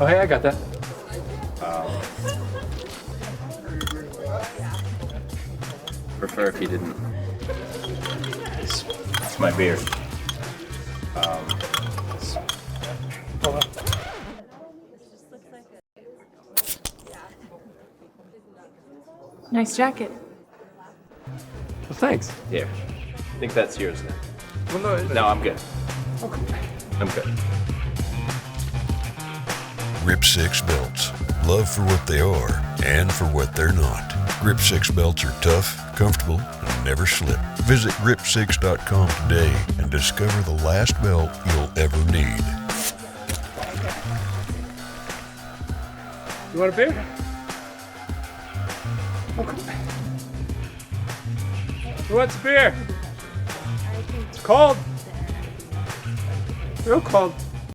Oh, hey, I got that. Prefer if you didn't. It's my beer. Hold on. Nice jacket. Well, thanks. Here. I think that's yours now. Well, No, I'm good. Okay. I'm good. GRIP6 belts. Love for what they are and for what they're not. GRIP6 belts are tough, comfortable, and never slip. Visit GRIP6.com today and discover the last belt you'll ever need. You want a beer? Okay. Who wants a beer? It's cold. Real cold.